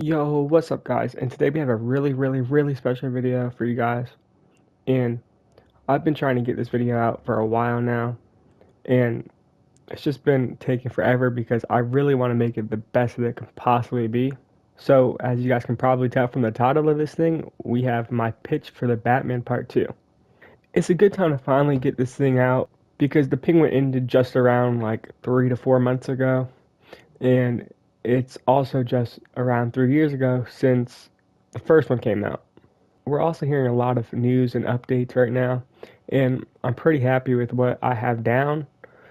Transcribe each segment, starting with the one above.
Yo, what's up guys? And today we have a really special video for you guys. And I've been trying to get this video out for a while now, and it's just been taking forever because I really want to make it the best that it can possibly be. So, as you guys can probably tell from the title of this thing, we have my pitch for the Batman Part 2. It's a good time to finally get this thing out because the Penguin ended just around like 3 to 4 months ago, and it's also just around 3 years ago since the first one came out. We're also hearing a lot of news and updates right now, and I'm pretty happy with what I have down,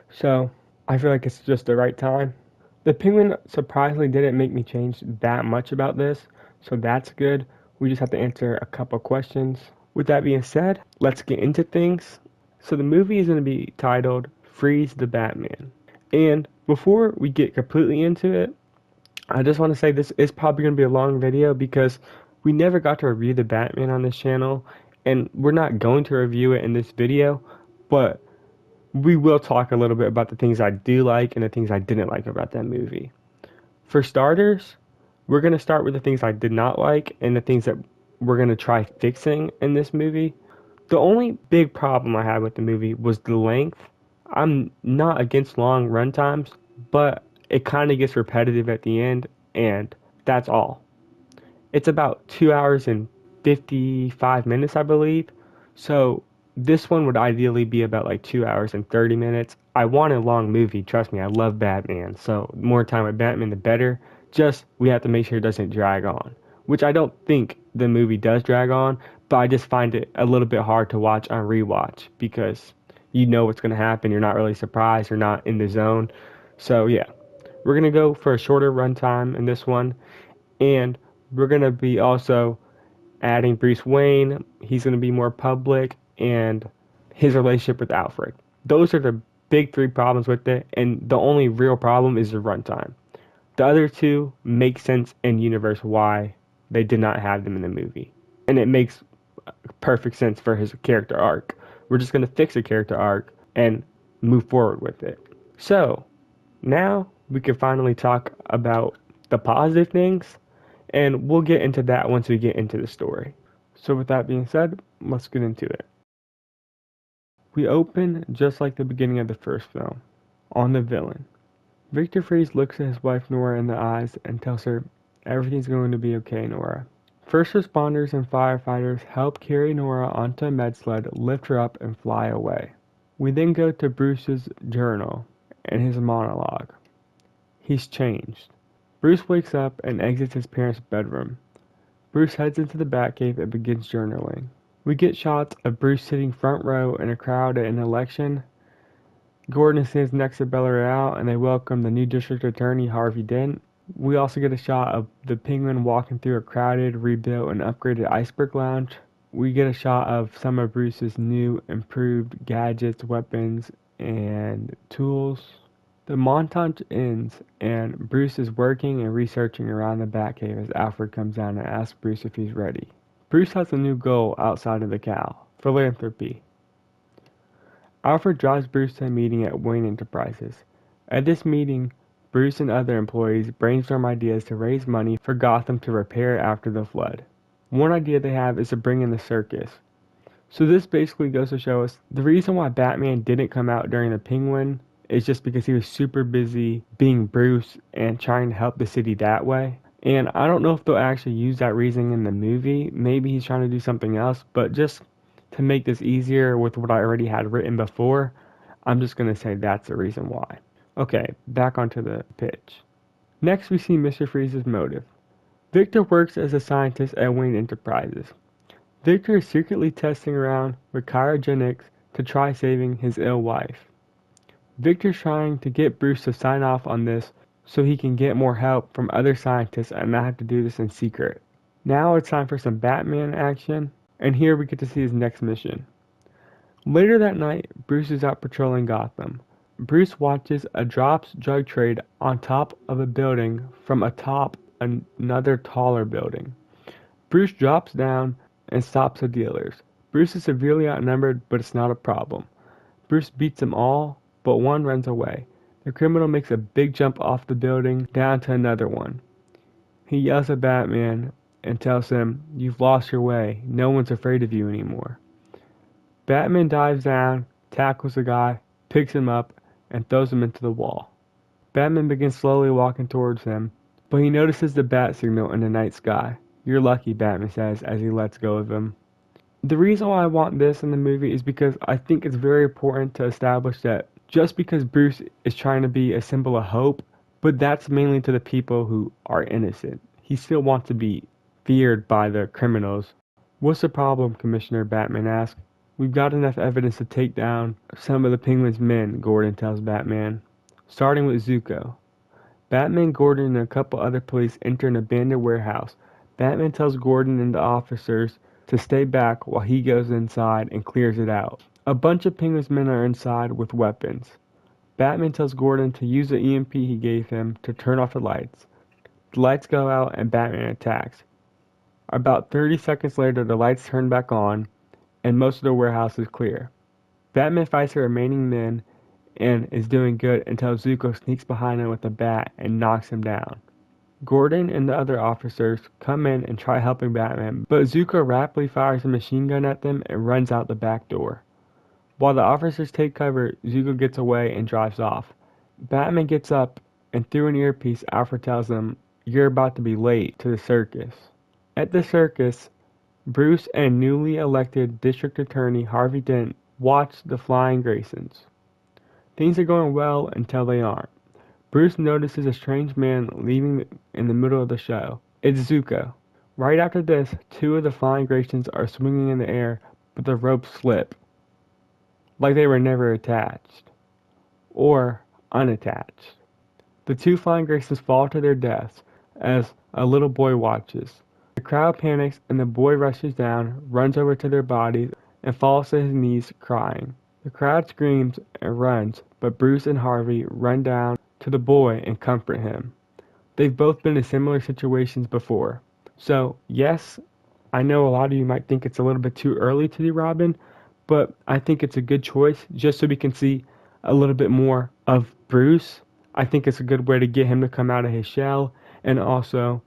so I feel like it's just the right time. The Penguin surprisingly didn't make me change that much about this, so that's good. We just have to answer a couple questions. With that being said, let's get into things. So the movie is going to be titled Freeze the Batman. And before we get completely into it, I just want to say this is probably going to be a long video because we never got to review the Batman on this channel, and we're not going to review it in this video, but we will talk a little bit about the things I do like and the things I didn't like about that movie. For starters, we're going to start with the things I did not like and the things that we're going to try fixing in this movie. The only big problem I had with the movie was the length. I'm not against long runtimes, but it kind of gets repetitive at the end, and that's all. It's about 2 hours and 55 minutes, I believe. So this one would ideally be about like 2 hours and 30 minutes. I want a long movie. Trust me, I love Batman. So more time with Batman, the better. Just we have to make sure it doesn't drag on, which I don't think the movie does drag on, but I just find it a little bit hard to watch on rewatch because you know what's going to happen. You're not really surprised. You're not in the zone. So yeah, we're going to go for a shorter runtime in this one. And we're going to be also adding Bruce Wayne. He's going to be more public, and his relationship with Alfred. Those are the big three problems with it, and the only real problem is the runtime. The other two make sense in universe why they did not have them in the movie. And it makes perfect sense for his character arc. We're just going to fix a character arc and move forward with it. So, now we can finally talk about the positive things, and we'll get into that once we get into the story. So with that being said, let's get into it. We open just like the beginning of the first film, on the villain. Victor Freeze looks at his wife Nora in the eyes and tells her, "Everything's going to be okay, Nora." First responders and firefighters help carry Nora onto a med sled, lift her up, and fly away. We then go to Bruce's journal and his monologue. He's changed. Bruce wakes up and exits his parents' bedroom. Bruce heads into the Batcave and begins journaling. We get shots of Bruce sitting front row in a crowd at an election. Gordon stands next to Bella Real and they welcome the new district attorney, Harvey Dent. We also get a shot of the Penguin walking through a crowded, rebuilt, and upgraded iceberg lounge. We get a shot of some of Bruce's new, improved gadgets, weapons, and tools. The montage ends, and Bruce is working and researching around the Batcave as Alfred comes down and asks Bruce if he's ready. Bruce has a new goal outside of the cow: philanthropy. Alfred drives Bruce to a meeting at Wayne Enterprises. At this meeting, Bruce and other employees brainstorm ideas to raise money for Gotham to repair after the flood. One idea they have is to bring in the circus. So this basically goes to show us the reason why Batman didn't come out during the Penguin is just because he was super busy being Bruce and trying to help the city that way. And I don't know if they'll actually use that reasoning in the movie. Maybe he's trying to do something else, but just to make this easier with what I already had written before, I'm just going to say that's the reason why. Okay, back onto the pitch. Next we see Mr. Freeze's motive. Victor works as a scientist at Wayne Enterprises. Victor is secretly testing around with cryogenics to try saving his ill wife. Victor's trying to get Bruce to sign off on this so he can get more help from other scientists and not have to do this in secret. Now it's time for some Batman action, and here we get to see his next mission. Later that night, Bruce is out patrolling Gotham. Bruce watches a drops drug trade on top of a building from atop another taller building. Bruce drops down and stops the dealers. Bruce is severely outnumbered, but it's not a problem. Bruce beats them all, but one runs away. The criminal makes a big jump off the building down to another one. He yells at Batman and tells him, "You've lost your way. No one's afraid of you anymore." Batman dives down, tackles the guy, picks him up, and throws him into the wall. Batman begins slowly walking towards him, but he notices the bat signal in the night sky. "You're lucky," Batman says as he lets go of him. The reason why I want this in the movie is because I think it's very important to establish that just because Bruce is trying to be a symbol of hope, but that's mainly to the people who are innocent. He still wants to be feared by the criminals. "What's the problem, Commissioner?" Batman asks. "We've got enough evidence to take down some of the Penguin's men," Gordon tells Batman. "Starting with Zuko." Batman, Gordon, and a couple other police enter an abandoned warehouse. Batman tells Gordon and the officers to stay back while he goes inside and clears it out. A bunch of Penguin's men are inside with weapons. Batman tells Gordon to use the EMP he gave him to turn off the lights. The lights go out and Batman attacks. About 30 seconds later, the lights turn back on and most of the warehouse is clear. Batman fights the remaining men and is doing good until Zuko sneaks behind him with a bat and knocks him down. Gordon and the other officers come in and try helping Batman, but Zuko rapidly fires a machine gun at them and runs out the back door. While the officers take cover, Zuko gets away and drives off. Batman gets up and through an earpiece, Alfred tells him, "You're about to be late to the circus." At the circus, Bruce and newly elected District Attorney Harvey Dent watch the Flying Graysons. Things are going well until they aren't. Bruce notices a strange man leaving in the middle of the show. It's Zuko. Right after this, two of the Flying Graysons are swinging in the air, but the ropes slip. Like they were never attached. Or unattached. The two Flying Graysons fall to their deaths as a little boy watches. The crowd panics and the boy rushes down, runs over to their bodies, and falls to his knees crying. The crowd screams and runs, but Bruce and Harvey run down to the boy and comfort him. They've both been in similar situations before. So, yes, I know a lot of you might think it's a little bit too early to do Robin, but I think it's a good choice just so we can see a little bit more of Bruce. I think it's a good way to get him to come out of his shell, and also,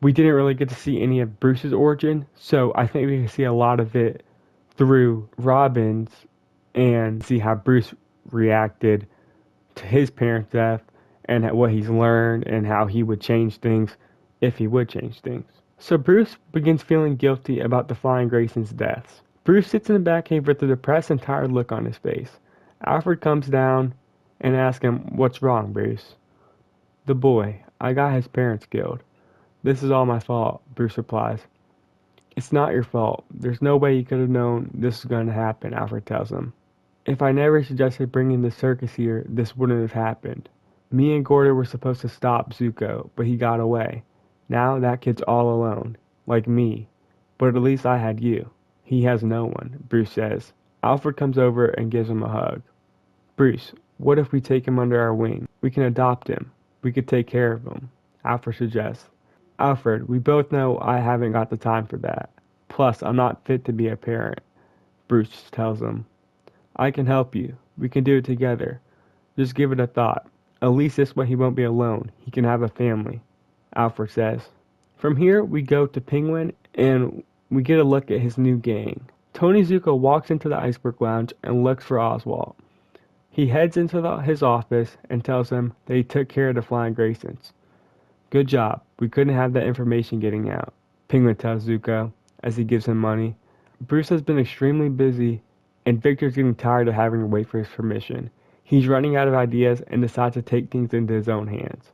we didn't really get to see any of Bruce's origin, so I think we can see a lot of it through Robin's and see how Bruce reacted to his parents' death and what he's learned and how he would change things if he would change things. So Bruce begins feeling guilty about the Flying Graysons' deaths. Bruce sits in the Batcave with a depressed and tired look on his face. Alfred comes down and asks him, "What's wrong, Bruce?" "The boy. I got his parents killed." "This is all my fault," Bruce replies. "It's not your fault. There's no way you could have known this was going to happen," Alfred tells him. "If I never suggested bringing the circus here, this wouldn't have happened. Me and Gordon were supposed to stop Zuko, but he got away. Now that kid's all alone, like me. But at least I had you." "He has no one," Bruce says. Alfred comes over and gives him a hug. "Bruce, what if we take him under our wing? We can adopt him. We could take care of him," Alfred suggests. "Alfred, we both know I haven't got the time for that. Plus, I'm not fit to be a parent," Bruce tells him. "I can help you. We can do it together. Just give it a thought. At least this way he won't be alone. He can have a family," Alfred says. From here, we go to Penguin, and we get a look at his new gang. Tony Zuko walks into the Iceberg Lounge and looks for Oswald. He heads into his office and tells him that he took care of the Flying Graysons. "Good job. We couldn't have that information getting out," Penguin tells Zuko as he gives him money. Bruce has been extremely busy, and Victor's getting tired of having to wait for his permission. He's running out of ideas and decides to take things into his own hands.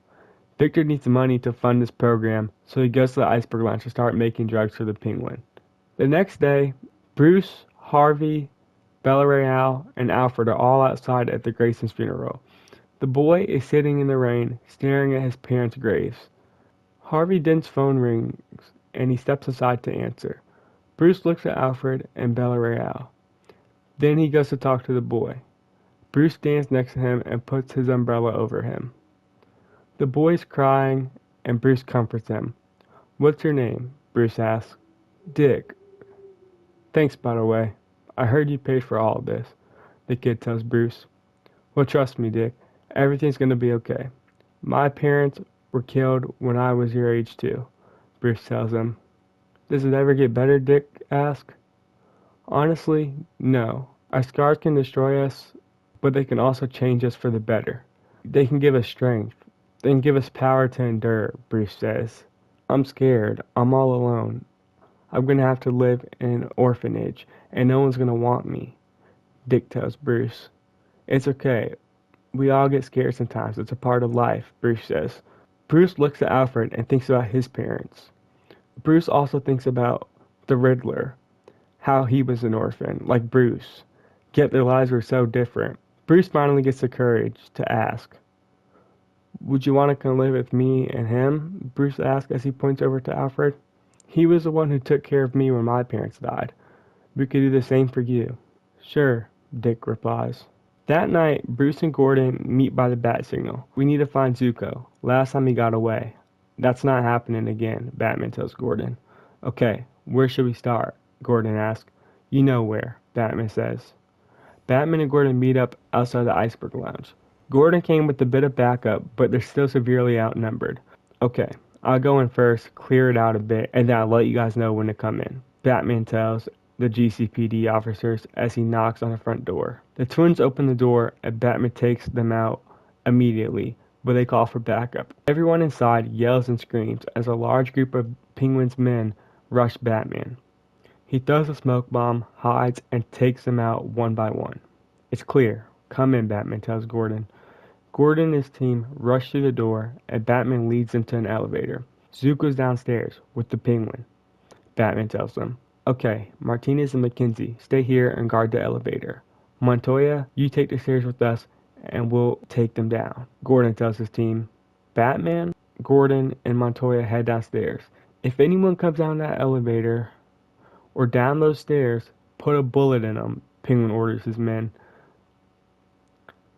Victor needs money to fund this program, so he goes to the Iceberg Lounge to start making drugs for the Penguin. The next day, Bruce, Harvey, Bella Real, and Alfred are all outside at the Graysons' funeral. The boy is sitting in the rain, staring at his parents' graves. Harvey Dent's phone rings, and he steps aside to answer. Bruce looks at Alfred and Bella Real. Then he goes to talk to the boy. Bruce stands next to him and puts his umbrella over him. The boy's crying, and Bruce comforts him. "What's your name?" Bruce asks. "Dick." "Thanks, by the way. I heard you paid for all of this," the kid tells Bruce. "Well, trust me, Dick. Everything's going to be okay. My parents were killed when I was your age too. Bruce tells him. Does it ever get better, Dick asks. Honestly, no. Our scars can destroy us, but they can also change us for the better. They can give us strength. They can give us power to endure, Bruce says. I'm scared. I'm all alone. I'm gonna have to live in an orphanage, and no one's gonna want me, Dick tells Bruce. It's okay. We all get scared sometimes. It's a part of life, Bruce says. Bruce looks at Alfred and thinks about his parents. Bruce also thinks about the Riddler, how he was an orphan, like Bruce, yet their lives were so different. Bruce finally gets the courage to ask, would you want to come live with me and him? Bruce asks as he points over to Alfred. He was the one who took care of me when my parents died. We could do the same for you. Sure, Dick replies. That night, Bruce and Gordon meet by the bat signal. We need to find Zuko. Last time he got away. That's not happening again, Batman tells Gordon. Okay, where should we start? Gordon asks. You know where, Batman says. Batman and Gordon meet up outside the Iceberg Lounge. Gordon came with a bit of backup, but they're still severely outnumbered. Okay, I'll go in first, clear it out a bit, and then I'll let you guys know when to come in, Batman tells the GCPD officers as he knocks on the front door. The twins open the door and Batman takes them out immediately, but they call for backup. Everyone inside yells and screams as a large group of Penguin's men rush Batman. He throws a smoke bomb, hides, and takes them out one by one. It's clear. Come in, Batman tells Gordon. Gordon and his team rush through the door, and Batman leads them to an elevator. Zuko's downstairs with the Penguin, Batman tells them. Okay, Martinez and Mackenzie, stay here and guard the elevator. Montoya, you take the stairs with us, and we'll take them down, Gordon tells his team. Batman, Gordon, and Montoya head downstairs. If anyone comes down that elevator or down those stairs, put a bullet in them, Penguin orders his men.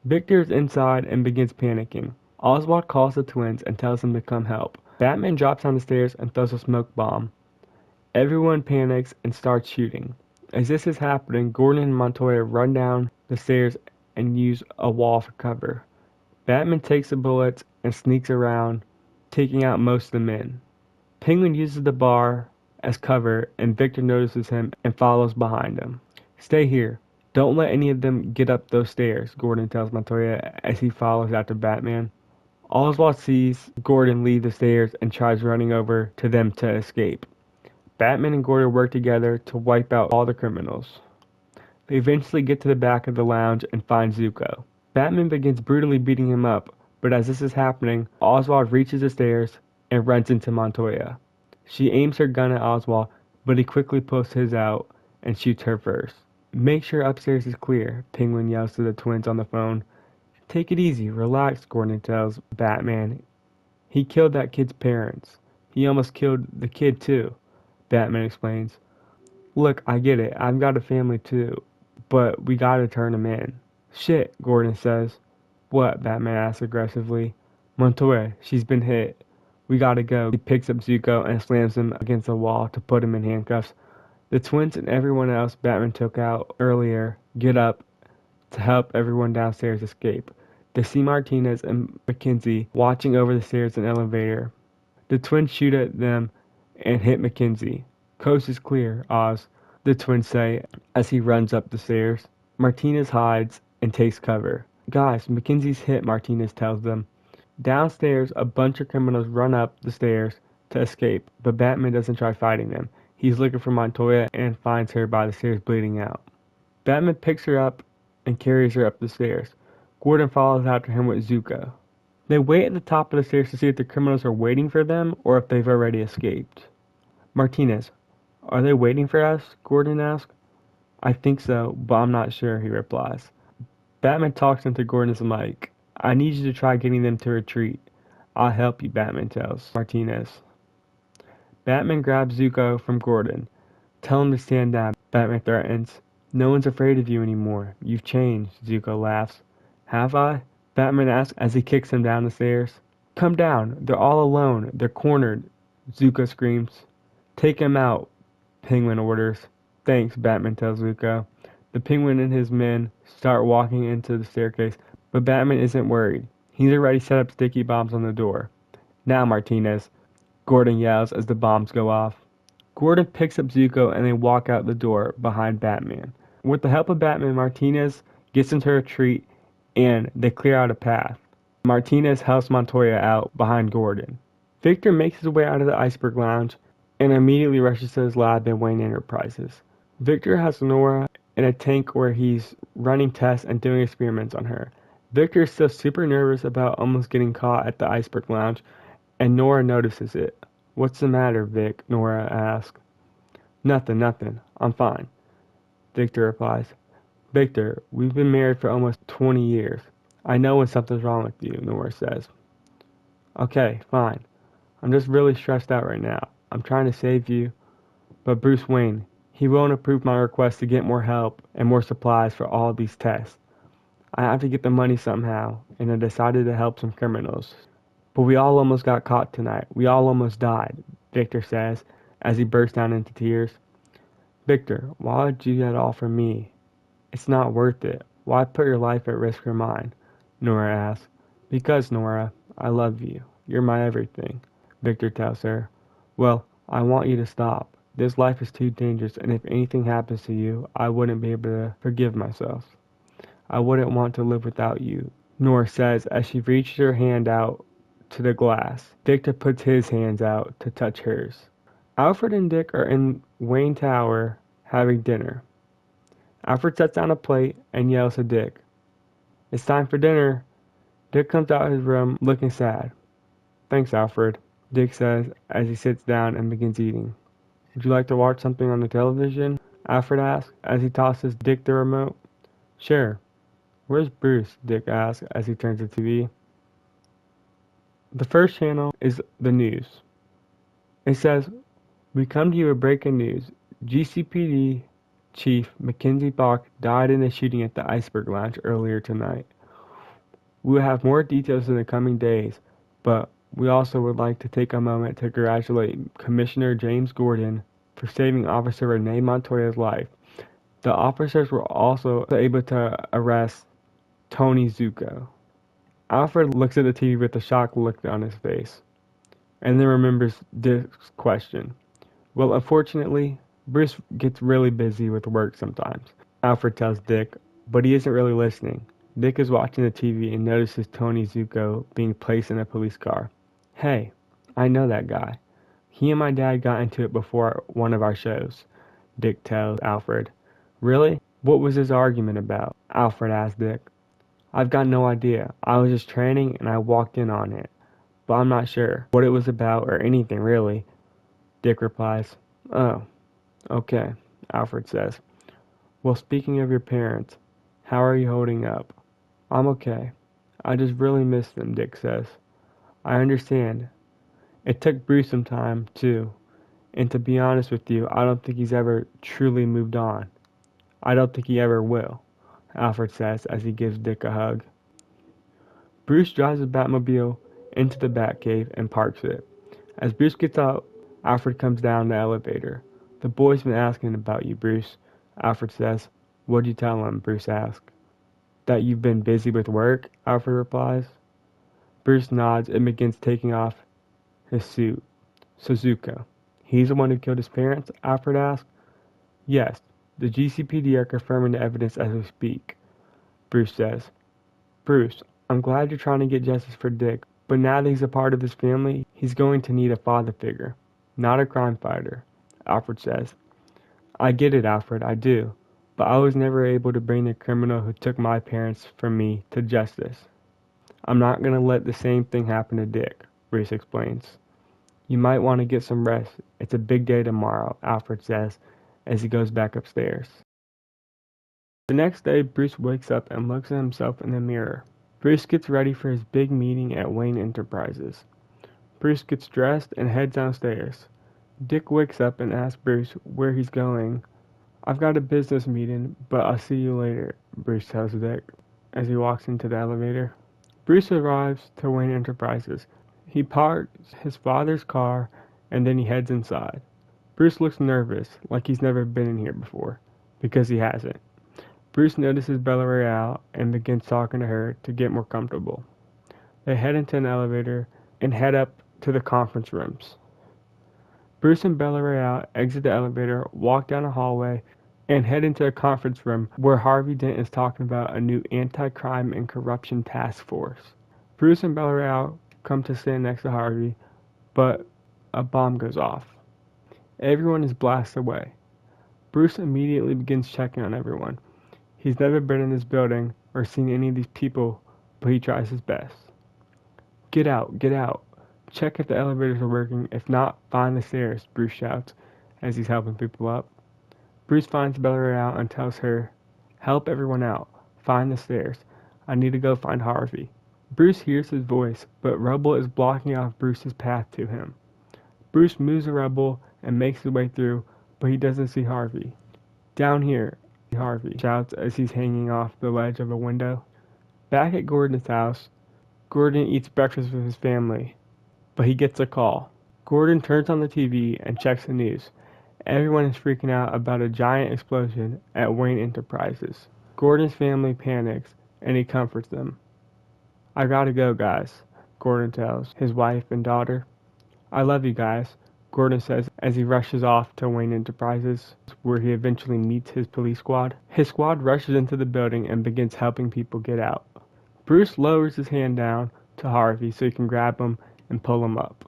Victor is inside and begins panicking. Oswald calls the twins and tells them to come help. Batman drops down the stairs and throws a smoke bomb. Everyone panics and starts shooting. As this is happening, Gordon and Montoya run down the stairs and use a wall for cover. Batman takes the bullets and sneaks around, taking out most of the men. Penguin uses the bar as cover, and Victor notices him and follows behind him. Stay here. Don't let any of them get up those stairs, Gordon tells Montoya as he follows after Batman. Oswald sees Gordon leave the stairs and tries running over to them to escape. Batman and Gordon work together to wipe out all the criminals. They eventually get to the back of the lounge and find Zuko. Batman begins brutally beating him up, but as this is happening, Oswald reaches the stairs and runs into Montoya. She aims her gun at Oswald, but he quickly pulls his out and shoots her first. Make sure upstairs is clear, Penguin yells to the twins on the phone. Take it easy, relax, Gordon tells Batman. He killed that kid's parents. He almost killed the kid too, Batman explains. Look, I get it, I've got a family too, but we gotta turn him in. Shit, Gordon says. What? Batman asks aggressively. Montoya, she's been hit. We gotta go. He picks up Zuko and slams him against the wall to put him in handcuffs. The twins and everyone else Batman took out earlier get up to help everyone downstairs escape. They see Martinez and Mackenzie watching over the stairs and elevator. The twins shoot at them and hit Mackenzie. Coast is clear, Oz, the twins say as he runs up the stairs. Martinez hides and takes cover. Guys, Mackenzie's hit, Martinez tells them. Downstairs, a bunch of criminals run up the stairs to escape, but Batman doesn't try fighting them. He's looking for Montoya and finds her by the stairs bleeding out. Batman picks her up and carries her up the stairs. Gordon follows after him with Zuko. They wait at the top of the stairs to see if the criminals are waiting for them or if they've already escaped. Martinez, are they waiting for us? Gordon asks. I think so, but I'm not sure, he replies. Batman talks into Gordon's mic. I need you to try getting them to retreat. I'll help you, Batman tells Martinez. Batman grabs Zuko from Gordon. Tell him to stand down, Batman threatens. No one's afraid of you anymore. You've changed, Zuko laughs. Have I? Batman asks as he kicks him down the stairs. Come down. They're all alone. They're cornered, Zuko screams. Take him out, Penguin orders. Thanks, Batman tells Zuko. The Penguin and his men start walking into the staircase, but Batman isn't worried. He's already set up sticky bombs on the door. Now, Martinez, Gordon yells as the bombs go off. Gordon picks up Zuko and they walk out the door behind Batman. With the help of Batman, Martinez gets into a retreat and they clear out a path. Martinez helps Montoya out behind Gordon. Victor makes his way out of the Iceberg Lounge and immediately rushes to his lab in Wayne Enterprises. Victor has Nora in a tank where he's running tests and doing experiments on her. Victor is still super nervous about almost getting caught at the Iceberg Lounge, and Nora notices it. "What's the matter, Vic?" Nora asks. Nothing. I'm fine," Victor replies. "Victor, we've been married for almost 20 years. I know when something's wrong with you," Nora says. "Okay, fine. I'm just really stressed out right now. I'm trying to save you, but Bruce Wayne, he won't approve my request to get more help and more supplies for all of these tests. I have to get the money somehow, and I decided to help some criminals. But we all almost got caught tonight. We all almost died," Victor says as he bursts down into tears. "Victor, why would you do that all for me? It's not worth it. Why put your life at risk for mine?" Nora asks. "Because, Nora, I love you. You're my everything," Victor tells her. "Well, I want you to stop. This life is too dangerous, and if anything happens to you, I wouldn't be able to forgive myself. I wouldn't want to live without you," Nora says as she reaches her hand out to the glass. Victor puts his hands out to touch hers. Alfred and Dick are in Wayne Tower having dinner. Alfred sets down a plate and yells at Dick, "It's time for dinner." Dick comes out of his room looking sad. "Thanks, Alfred," Dick says as he sits down and begins eating. "Would you like to watch something on the television?" Alfred asks as he tosses Dick the remote. "Sure." "Where's Bruce?" Dick asks as he turns the TV. The first channel is the news. It says, "We come to you with breaking news. GCPD Chief Mackenzie Bach died in a shooting at the Iceberg Lounge earlier tonight. We will have more details in the coming days, but we also would like to take a moment to congratulate Commissioner James Gordon for saving Officer Renee Montoya's life. The officers were also able to arrest Tony Zuko." Alfred looks at the TV with a shocked look on his face, and then remembers Dick's question. "Well, unfortunately, Bruce gets really busy with work sometimes," Alfred tells Dick, but he isn't really listening. Dick is watching the TV and notices Tony Zuko being placed in a police car. "Hey, I know that guy. He and my dad got into it before one of our shows," Dick tells Alfred. "Really? What was his argument about?" Alfred asks Dick. "I've got no idea. I was just training and I walked in on it, but I'm not sure what it was about or anything really," Dick replies. "Oh, okay," Alfred says. "Well, speaking of your parents, how are you holding up?" "I'm okay. I just really miss them," Dick says. "I understand. It took Bruce some time, too, and to be honest with you, I don't think he's ever truly moved on. I don't think he ever will," Alfred says as he gives Dick a hug. Bruce drives the Batmobile into the Batcave and parks it. As Bruce gets out, Alfred comes down the elevator. "The boy's been asking about you, Bruce," Alfred says. "What'd you tell him?" Bruce asks. "That you've been busy with work," Alfred replies. Bruce nods and begins taking off his suit. "Suzuko, he's the one who killed his parents?" Alfred asks. "Yes, the GCPD are confirming the evidence as we speak," Bruce says. "Bruce, I'm glad you're trying to get justice for Dick, but now that he's a part of his family, he's going to need a father figure, not a crime fighter," Alfred says. "I get it, Alfred, I do, but I was never able to bring the criminal who took my parents from me to justice. I'm not going to let the same thing happen to Dick," Bruce explains. "You might want to get some rest. It's a big day tomorrow," Alfred says as he goes back upstairs. The next day, Bruce wakes up and looks at himself in the mirror. Bruce gets ready for his big meeting at Wayne Enterprises. Bruce gets dressed and heads downstairs. Dick wakes up and asks Bruce where he's going. "I've got a business meeting, but I'll see you later," Bruce tells Dick as he walks into the elevator. Bruce arrives to Wayne Enterprises. He parks his father's car and then he heads inside. Bruce looks nervous, like he's never been in here before, because he hasn't. Bruce notices Bella Real and begins talking to her to get more comfortable. They head into an elevator and head up to the conference rooms. Bruce and Bella Ray out, exit the elevator, walk down a hallway, and head into a conference room where Harvey Dent is talking about a new anti-crime and corruption task force. Bruce and Bella Ray out come to stand next to Harvey, but a bomb goes off. Everyone is blasted away. Bruce immediately begins checking on everyone. He's never been in this building or seen any of these people, but he tries his best. Get out, get out. Check if the elevators are working. If not, find the stairs, Bruce shouts as he's helping people up. Bruce finds Bella Ray out and tells her, help everyone out. Find the stairs. I need to go find Harvey. Bruce hears his voice, but rubble is blocking off Bruce's path to him. Bruce moves the rubble and makes his way through, but he doesn't see Harvey. Down here, Harvey shouts as he's hanging off the ledge of a window. Back at Gordon's house, Gordon eats breakfast with his family, but he gets a call. Gordon turns on the TV and checks the news. Everyone is freaking out about a giant explosion at Wayne Enterprises. Gordon's family panics, and he comforts them. I gotta go, guys, Gordon tells his wife and daughter. I love you guys, Gordon says as he rushes off to Wayne Enterprises, where he eventually meets his police squad. His squad rushes into the building and begins helping people get out. Bruce lowers his hand down to Harvey so he can grab him and pull him up.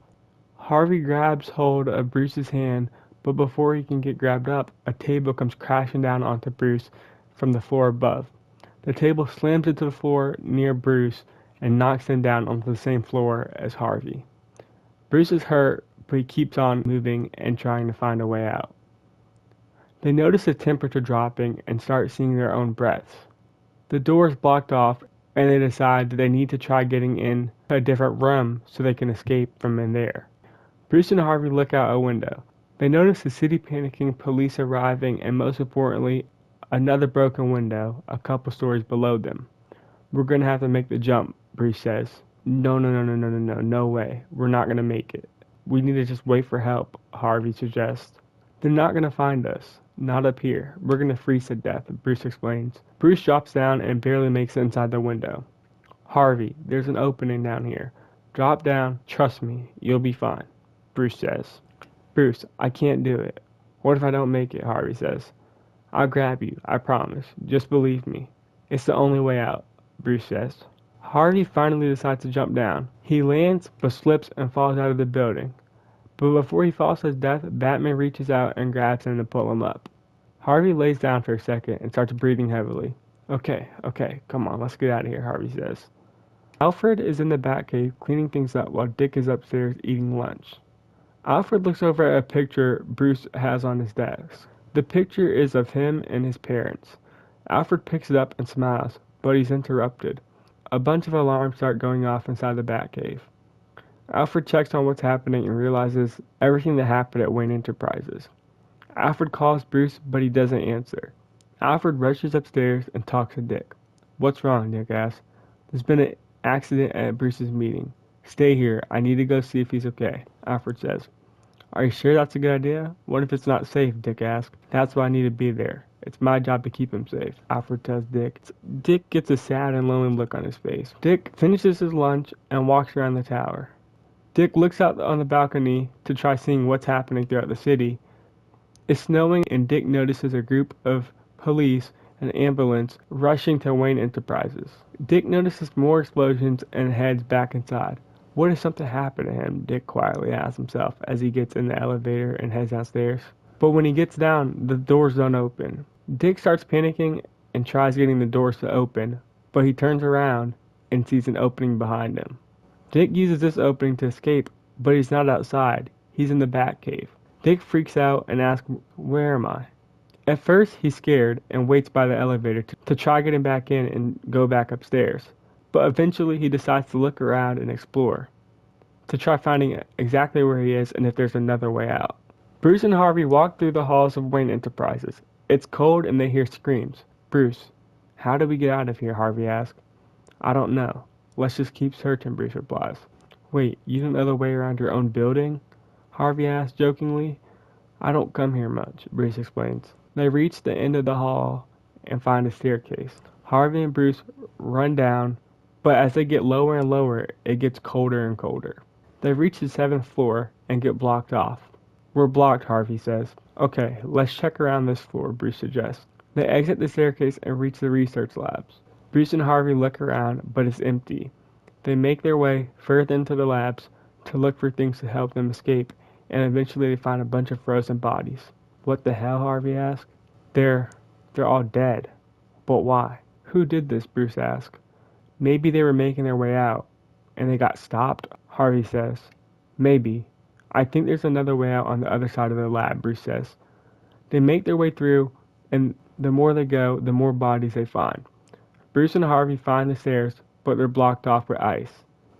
Harvey grabs hold of Bruce's hand, but before he can get grabbed up, a table comes crashing down onto Bruce from the floor above. The table slams into the floor near Bruce and knocks him down onto the same floor as Harvey. Bruce is hurt, but he keeps on moving and trying to find a way out. They notice the temperature dropping and start seeing their own breaths. The door is blocked off, and they decide that they need to try getting in a different room so they can escape from in there. Bruce and Harvey look out a window. They notice the city panicking, police arriving, and most importantly, another broken window a couple stories below them. We're gonna have to make the jump, Bruce says. No way. We're not gonna make it. We need to just wait for help, Harvey suggests. They're not gonna find us. Not up here. We're gonna freeze to death, Bruce explains. Bruce drops down and barely makes it inside the window. Harvey, there's an opening down here. Drop down. Trust me. You'll be fine, Bruce says. Bruce, I can't do it. What if I don't make it, Harvey says. I'll grab you, I promise. Just believe me. It's the only way out, Bruce says. Harvey finally decides to jump down. He lands, but slips and falls out of the building. But before he falls to his death, Batman reaches out and grabs him to pull him up. Harvey lays down for a second and starts breathing heavily. Okay, come on, let's get out of here, Harvey says. Alfred is in the Batcave cleaning things up while Dick is upstairs eating lunch. Alfred looks over at a picture Bruce has on his desk. The picture is of him and his parents. Alfred picks it up and smiles, but he's interrupted. A bunch of alarms start going off inside the Batcave. Alfred checks on what's happening and realizes everything that happened at Wayne Enterprises. Alfred calls Bruce, but he doesn't answer. Alfred rushes upstairs and talks to Dick. What's wrong, Dick asks. There's been an accident at Bruce's meeting. Stay here. I need to go see if he's okay, Alfred says. Are you sure that's a good idea? What if it's not safe, Dick asks. That's why I need to be there. It's my job to keep him safe, Alfred tells Dick. Dick gets a sad and lonely look on his face. Dick finishes his lunch and walks around the tower. Dick looks out on the balcony to try seeing what's happening throughout the city. It's snowing and Dick notices a group of police and ambulance rushing to Wayne Enterprises. Dick notices more explosions and heads back inside. What if something happened to him? Dick quietly asks himself as he gets in the elevator and heads downstairs. But when he gets down, the doors don't open. Dick starts panicking and tries getting the doors to open, but he turns around and sees an opening behind him. Dick uses this opening to escape, but he's not outside. He's in the Batcave. Dick freaks out and asks, where am I? At first, he's scared and waits by the elevator to try getting back in and go back upstairs. But eventually, he decides to look around and explore, to try finding exactly where he is and if there's another way out. Bruce and Harvey walk through the halls of Wayne Enterprises. It's cold and they hear screams. Bruce, how do we get out of here? Harvey asks. I don't know. Let's just keep searching, Bruce replies. Wait, you don't know the way around your own building? Harvey asks jokingly. I don't come here much, Bruce explains. They reach the end of the hall and find a staircase. Harvey and Bruce run down, but as they get lower and lower, it gets colder and colder. They reach the 7th floor and get blocked off. We're blocked, Harvey says. Okay, let's check around this floor, Bruce suggests. They exit the staircase and reach the research labs. Bruce and Harvey look around, but it's empty. They make their way further into the labs to look for things to help them escape, and eventually they find a bunch of frozen bodies. What the hell, Harvey asks. They're all dead. But why? Who did this? Bruce asks. Maybe they were making their way out, and they got stopped, Harvey says. Maybe. I think there's another way out on the other side of the lab, Bruce says. They make their way through, and the more they go, the more bodies they find. Bruce and Harvey find the stairs, but they're blocked off with ice.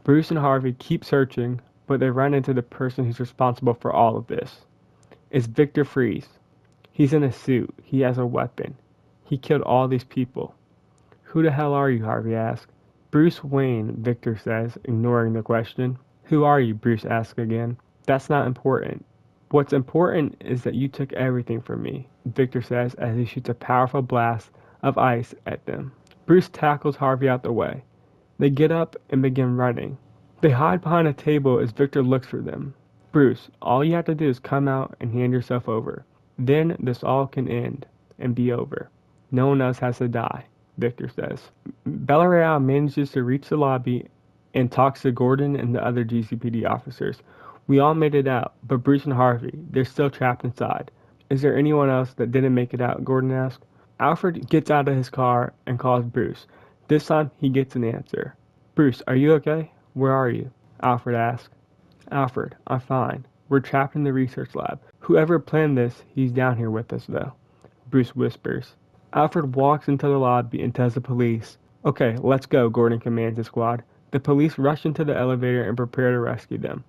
Bruce and Harvey keep searching, but they run into the person who's responsible for all of this. It's Victor Fries. He's in a suit. He has a weapon. He killed all these people. Who the hell are you? Harvey asks. Bruce Wayne, Victor says, ignoring the question. Who are you? Bruce asks again. That's not important. What's important is that you took everything from me, Victor says as he shoots a powerful blast of ice at them. Bruce tackles Harvey out the way. They get up and begin running. They hide behind a table as Victor looks for them. Bruce, all you have to do is come out and hand yourself over. Then this all can end and be over. No one else has to die, Victor says. Villarreal manages to reach the lobby and talks to Gordon and the other GCPD officers. We all made it out, but Bruce and Harvey, they're still trapped inside. Is there anyone else that didn't make it out? Gordon asks. Alfred gets out of his car and calls Bruce. This time he gets an answer. Bruce, are you okay? Where are you? Alfred asks. Alfred, I'm fine. We're trapped in the research lab. Whoever planned this, he's down here with us though. Bruce whispers. Alfred walks into the lobby and tells the police. Okay, let's go, Gordon commands his squad. The police rush into the elevator and prepare to rescue them.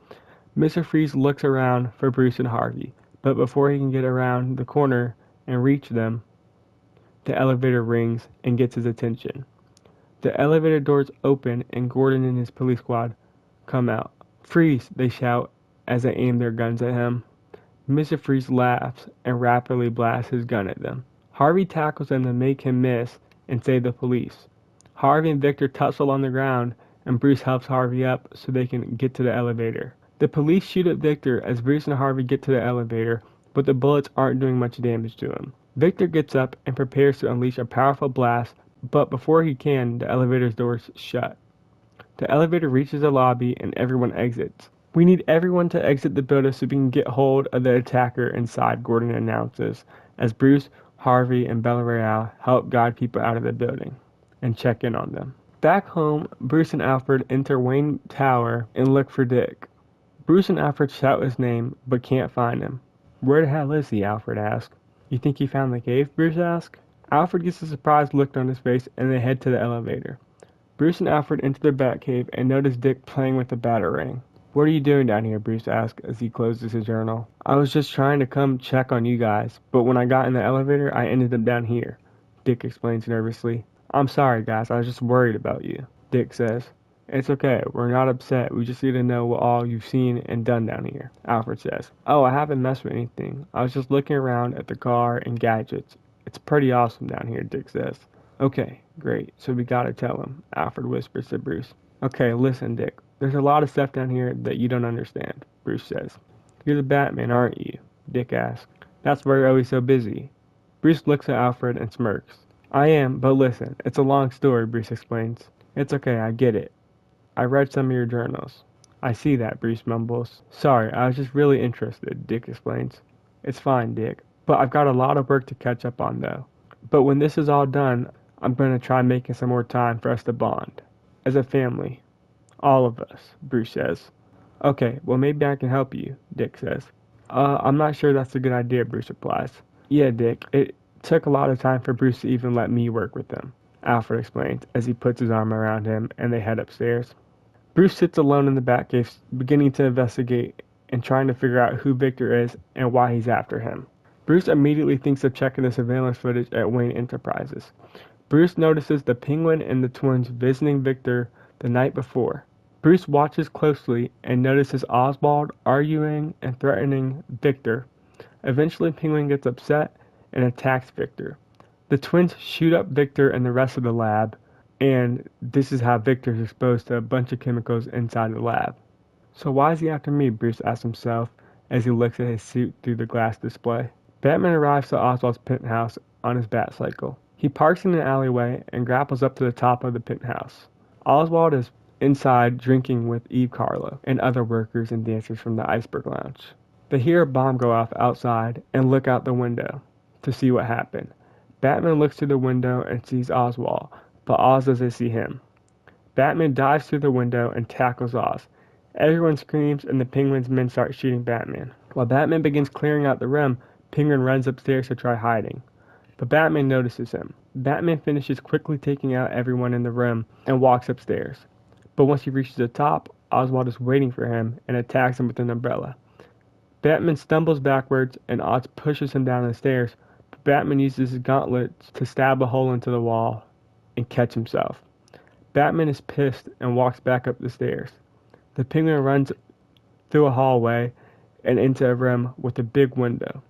Mr. Freeze looks around for Bruce and Harvey, but before he can get around the corner and reach them, the elevator rings and gets his attention. The elevator doors open and Gordon and his police squad come out. Freeze, they shout as they aim their guns at him. Mr. Freeze laughs and rapidly blasts his gun at them. Harvey tackles them to make him miss and save the police. Harvey and Victor tussle on the ground and Bruce helps Harvey up so they can get to the elevator. The police shoot at Victor as Bruce and Harvey get to the elevator, but the bullets aren't doing much damage to him. Victor gets up and prepares to unleash a powerful blast, but before he can, the elevator's doors shut. The elevator reaches the lobby and everyone exits. We need everyone to exit the building so we can get hold of the attacker inside, Gordon announces, as Bruce, Harvey, and Villarreal help guide people out of the building and check in on them. Back home, Bruce and Alfred enter Wayne Tower and look for Dick. Bruce and Alfred shout his name, but can't find him. Where the hell is he? Alfred asks. You think he found the cave? Bruce asks. Alfred gets a surprised look on his face and they head to the elevator. Bruce and Alfred enter the Batcave and notice Dick playing with the Batarang. What are you doing down here? Bruce asks as he closes his journal. I was just trying to come check on you guys, but when I got in the elevator, I ended up down here, Dick explains nervously. I'm sorry, guys. I was just worried about you, Dick says. It's okay. We're not upset. We just need to know what all you've seen and done down here, Alfred says. Oh, I haven't messed with anything. I was just looking around at the car and gadgets. It's pretty awesome down here, Dick says. Okay, great. So we gotta tell him, Alfred whispers to Bruce. Okay, listen, Dick. There's a lot of stuff down here that you don't understand, Bruce says. You're the Batman, aren't you? Dick asks. That's why you're always so busy. Bruce looks at Alfred and smirks. I am, but listen, it's a long story, Bruce explains. It's okay, I get it. I read some of your journals. I see that, Bruce mumbles. Sorry, I was just really interested, Dick explains. It's fine, Dick, but I've got a lot of work to catch up on, though. But when this is all done, I'm going to try making some more time for us to bond. As a family. All of us, Bruce says. Okay, well maybe I can help you, Dick says. I'm not sure that's a good idea, Bruce replies. Yeah, Dick, it took a lot of time for Bruce to even let me work with them, Alfred explains as he puts his arm around him and they head upstairs. Bruce sits alone in the Batcave, beginning to investigate and trying to figure out who Victor is and why he's after him. Bruce immediately thinks of checking the surveillance footage at Wayne Enterprises. Bruce notices the Penguin and the twins visiting Victor the night before. Bruce watches closely and notices Oswald arguing and threatening Victor. Eventually, Penguin gets upset and attacks Victor. The twins shoot up Victor and the rest of the lab, and this is how Victor is exposed to a bunch of chemicals inside the lab. So why is he after me? Bruce asks himself as he looks at his suit through the glass display. Batman arrives at Oswald's penthouse on his Batcycle. He parks in an alleyway and grapples up to the top of the penthouse. Oswald is inside drinking with Eve Carlo and other workers and dancers from the Iceberg Lounge. They hear a bomb go off outside and look out the window to see what happened. Batman looks through the window and sees Oswald, but Oz doesn't see him. Batman dives through the window and tackles Oz. Everyone screams and the Penguin's men start shooting Batman. While Batman begins clearing out the room, Penguin runs upstairs to try hiding. But Batman notices him. Batman finishes quickly taking out everyone in the room and walks upstairs. But once he reaches the top, Oswald is waiting for him and attacks him with an umbrella. Batman stumbles backwards and Oz pushes him down the stairs, but Batman uses his gauntlets to stab a hole into the wall and catch himself. Batman is pissed and walks back up the stairs. The Penguin runs through a hallway and into a room with a big window.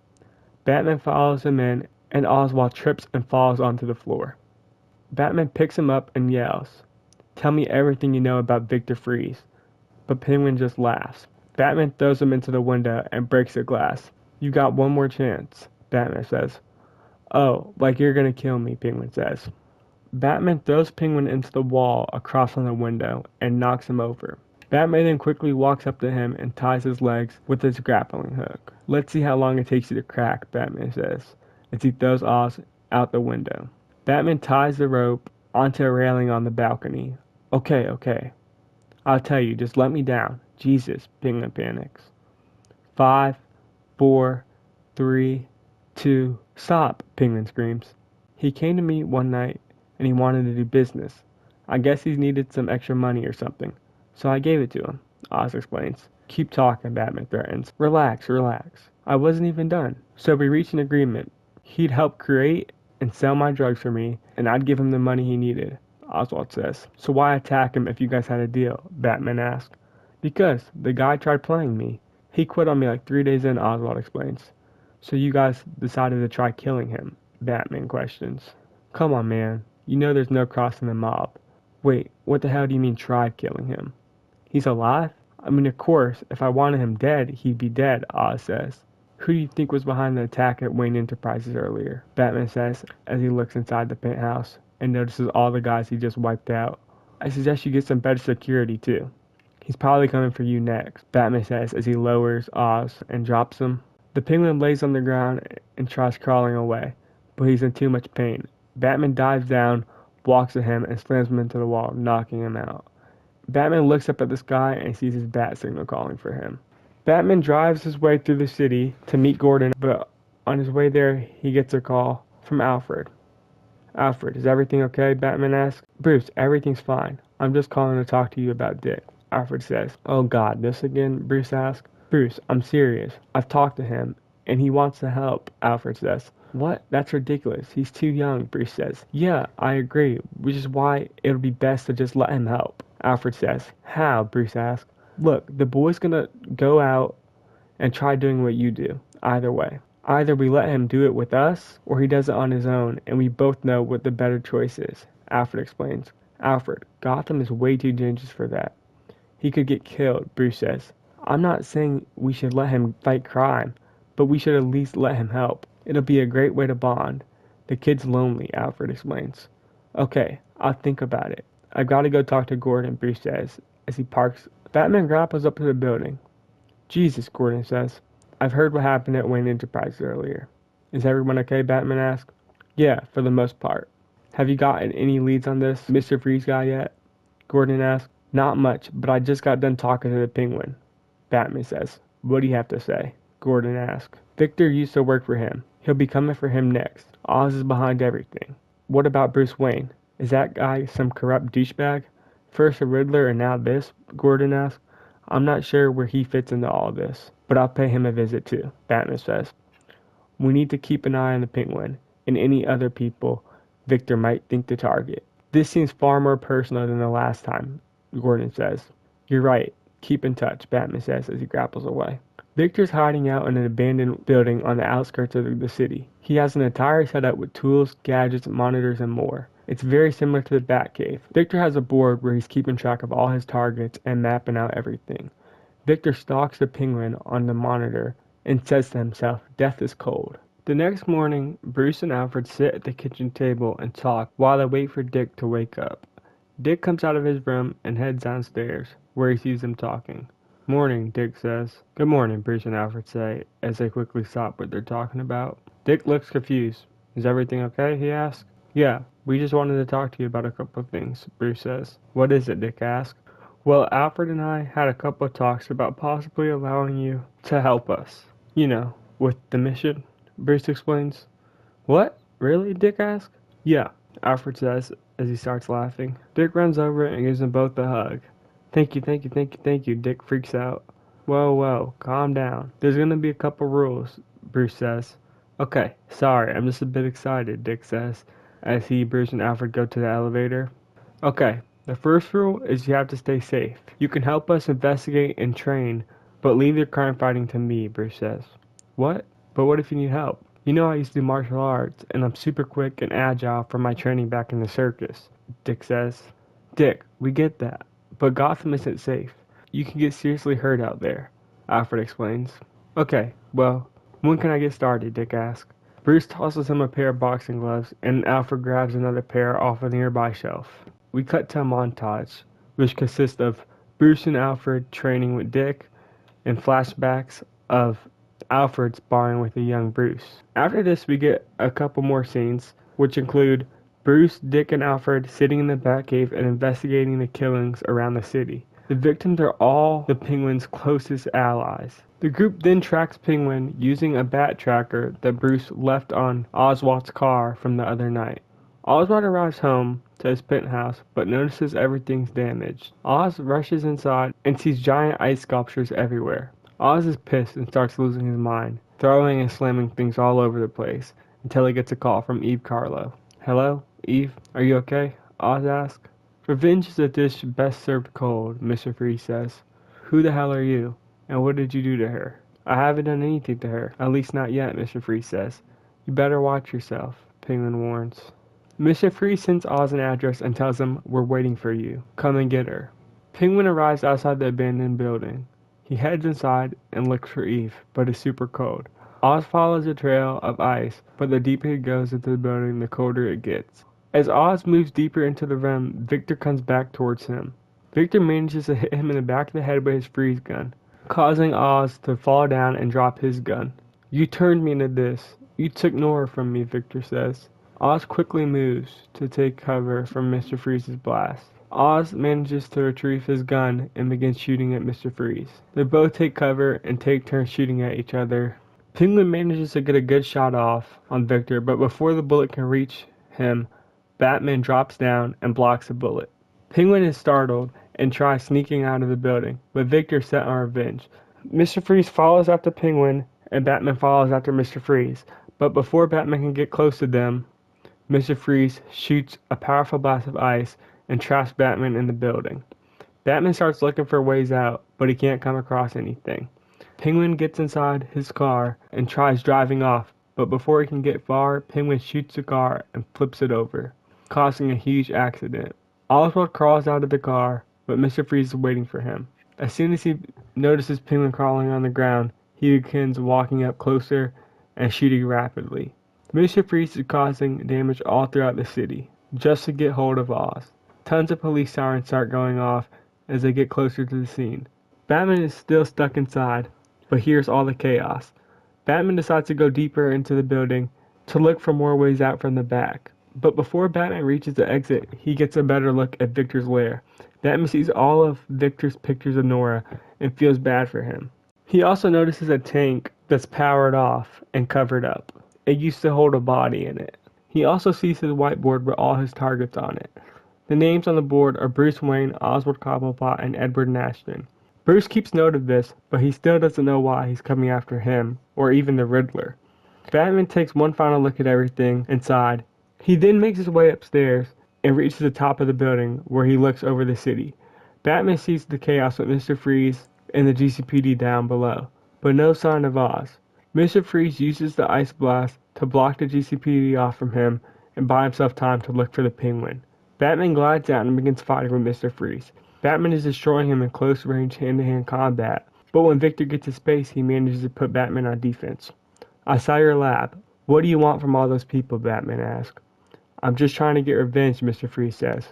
Batman follows him in and Oswald trips and falls onto the floor. Batman picks him up and yells, "Tell me everything you know about Victor Freeze." But Penguin just laughs. Batman throws him into the window and breaks the glass. "You got one more chance," Batman says. "Oh, like you're gonna kill me," Penguin says. Batman throws Penguin into the wall across from the window and knocks him over. Batman then quickly walks up to him and ties his legs with his grappling hook. "Let's see how long it takes you to crack," Batman says, as he throws Oz out the window. Batman ties the rope onto a railing on the balcony. Okay. I'll tell you, just let me down." "Jesus," Penguin panics. 5, 4, 3, 2, "Stop," Penguin screams. "He came to me one night and he wanted to do business. I guess he needed some extra money or something, so I gave it to him," Oz explains. "Keep talking," Batman threatens. Relax. I wasn't even done. "So we reached an agreement. He'd help create and sell my drugs for me, and I'd give him the money he needed," Oswald says. "So why attack him if you guys had a deal?" Batman asks. "Because the guy tried playing me. He quit on me like 3 days in," Oswald explains. "So you guys decided to try killing him?" Batman questions. "Come on, man. You know there's no crossing the mob." "Wait, what the hell do you mean tried killing him? He's alive?" "I mean, of course, if I wanted him dead, he'd be dead," Oz says. "Who do you think was behind the attack at Wayne Enterprises earlier?" Batman says as he looks inside the penthouse and notices all the guys he just wiped out. "I suggest you get some better security too. He's probably coming for you next," Batman says as he lowers Oz and drops him. The Penguin lays on the ground and tries crawling away, but he's in too much pain. Batman dives down, walks to him, and slams him into the wall, knocking him out. Batman looks up at the sky and sees his bat signal calling for him. Batman drives his way through the city to meet Gordon, but on his way there, he gets a call from Alfred. "Alfred, is everything okay?" Batman asks. "Bruce, everything's fine. I'm just calling to talk to you about Dick," Alfred says. "Oh God, this again?" Bruce asks. "Bruce, I'm serious. I've talked to him, and he wants to help," Alfred says. "What? That's ridiculous. He's too young," Bruce says. "Yeah, I agree, which is why it'll be best to just let him help," Alfred says. "How?" Bruce asks. "Look, the boy's gonna go out and try doing what you do. Either way. Either we let him do it with us, or he does it on his own, and we both know what the better choice is," Alfred explains. "Alfred, Gotham is way too dangerous for that. He could get killed," Bruce says. "I'm not saying we should let him fight crime, but we should at least let him help. It'll be a great way to bond. The kid's lonely," Alfred explains. "Okay, I'll think about it. I've got to go talk to Gordon," Bruce says as he parks. Batman grapples up to the building. "Jesus," Gordon says. "I've heard what happened at Wayne Enterprises earlier." "Is everyone okay?" Batman asks. "Yeah, for the most part." "Have you gotten any leads on this Mr. Freeze guy yet?" Gordon asks. "Not much, but I just got done talking to the Penguin," Batman says. "What do you have to say?" Gordon asks. "Victor used to work for him. He'll be coming for him next. Oz is behind everything." "What about Bruce Wayne? Is that guy some corrupt douchebag? First a Riddler and now this?" Gordon asks. "I'm not sure where he fits into all this, but I'll pay him a visit too," Batman says. "We need to keep an eye on the Penguin and any other people Victor might think to target. This seems far more personal than the last time," Gordon says. "You're right. Keep in touch," Batman says as he grapples away. Victor's hiding out in an abandoned building on the outskirts of the city. He has an entire setup with tools, gadgets, monitors, and more. It's very similar to the Batcave. Victor has a board where he's keeping track of all his targets and mapping out everything. Victor stalks the Penguin on the monitor and says to himself, "Death is cold." The next morning, Bruce and Alfred sit at the kitchen table and talk while they wait for Dick to wake up. Dick comes out of his room and heads downstairs, where he sees them talking. "Morning," Dick says. "Good morning," Bruce and Alfred say, as they quickly stop what they're talking about. Dick looks confused. "Is everything okay?" he asks. "Yeah, we just wanted to talk to you about a couple of things," Bruce says. "What is it?" Dick asks. "Well, Alfred and I had a couple of talks about possibly allowing you to help us. You know, with the mission," Bruce explains. "What? Really?" Dick asks. "Yeah," Alfred says as he starts laughing. Dick runs over and gives them both a hug. "Thank you, thank you, thank you, thank you," Dick freaks out. "Whoa, whoa, calm down. There's gonna be a couple rules," Bruce says. "Okay, sorry, I'm just a bit excited," Dick says, as he, Bruce, and Alfred go to the elevator. "Okay, the first rule is you have to stay safe. You can help us investigate and train, but leave your crime fighting to me," Bruce says. "What? But what if you need help? You know I used to do martial arts, and I'm super quick and agile from my training back in the circus," Dick says. "Dick, we get that, but Gotham isn't safe. You can get seriously hurt out there," Alfred explains. "Okay, well, when can I get started?" Dick asks. Bruce tosses him a pair of boxing gloves, and Alfred grabs another pair off a nearby shelf. We cut to a montage, which consists of Bruce and Alfred training with Dick, and flashbacks of Alfred sparring with a young Bruce. After this, we get a couple more scenes, which include Bruce, Dick, and Alfred sitting in the Batcave and investigating the killings around the city. The victims are all the Penguin's closest allies. The group then tracks Penguin using a bat tracker that Bruce left on Oswald's car from the other night. Oswald arrives home to his penthouse, but notices everything's damaged. Oz rushes inside and sees giant ice sculptures everywhere. Oz is pissed and starts losing his mind, throwing and slamming things all over the place, until he gets a call from Eve Carlo. "Hello, Eve, are you okay?" Oz asks. "Revenge is a dish best served cold," Mr. Freeze says. "Who the hell are you, and what did you do to her?" "I haven't done anything to her, at least not yet," Mr. Freeze says. "You better watch yourself," Penguin warns. Mr. Freeze sends Oz an address and tells him, "We're waiting for you. Come and get her." Penguin arrives outside the abandoned building. He heads inside and looks for Eve, but is super cold. Oz follows a trail of ice, but the deeper he goes into the building, the colder it gets. As Oz moves deeper into the room, Victor comes back towards him. Victor manages to hit him in the back of the head with his freeze gun, causing Oz to fall down and drop his gun. "You turned me into this. You took Nora from me," Victor says. Oz quickly moves to take cover from Mr. Freeze's blast. Oz manages to retrieve his gun and begins shooting at Mr. Freeze. They both take cover and take turns shooting at each other. Penguin manages to get a good shot off on Victor, but before the bullet can reach him, Batman drops down and blocks the bullet. Penguin is startled and tries sneaking out of the building, but Victor is set on revenge. Mr. Freeze follows after Penguin, and Batman follows after Mr. Freeze, but before Batman can get close to them, Mr. Freeze shoots a powerful blast of ice and traps Batman in the building. Batman starts looking for ways out, but he can't come across anything. Penguin gets inside his car and tries driving off, but before he can get far, Penguin shoots the car and flips it over, causing a huge accident. Oswald crawls out of the car, but Mr. Freeze is waiting for him. As soon as he notices Penguin crawling on the ground, he begins walking up closer and shooting rapidly. Mr. Freeze is causing damage all throughout the city, just to get hold of Oz. Tons of police sirens start going off as they get closer to the scene. Batman is still stuck inside, but hears all the chaos. Batman decides to go deeper into the building to look for more ways out from the back. But before Batman reaches the exit, he gets a better look at Victor's lair. Batman sees all of Victor's pictures of Nora and feels bad for him. He also notices a tank that's powered off and covered up. It used to hold a body in it. He also sees his whiteboard with all his targets on it. The names on the board are Bruce Wayne, Oswald Cobblepot, and Edward Nashton. Bruce keeps note of this, but he still doesn't know why he's coming after him, or even the Riddler. Batman takes one final look at everything inside. He then makes his way upstairs and reaches the top of the building, where he looks over the city. Batman sees the chaos with Mr. Freeze and the GCPD down below, but no sign of Oz. Mr. Freeze uses the ice blast to block the GCPD off from him and buy himself time to look for the Penguin. Batman glides out and begins fighting with Mr. Freeze. Batman is destroying him in close-range hand-to-hand combat, But when Victor gets to space, he manages to put Batman on defense. I saw your lab. What do you want from all those people? Batman asks. I'm just trying to get revenge, Mr. Freeze says.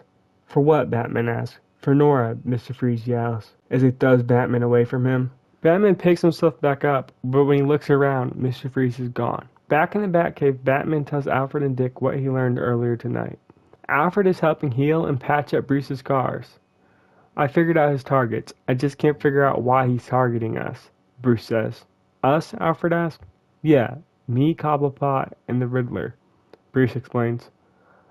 For what? Batman asks. For Nora, Mr. Freeze yells, as he throws Batman away from him. Batman picks himself back up, but when he looks around, Mr. Freeze is gone. Back in the Batcave, Batman tells Alfred and Dick what he learned earlier tonight. Alfred is helping heal and patch up Bruce's scars. I figured out his targets. I just can't figure out why he's targeting us, Bruce says. Us? Alfred asks. Yeah, me, Cobblepot, and the Riddler, Bruce explains.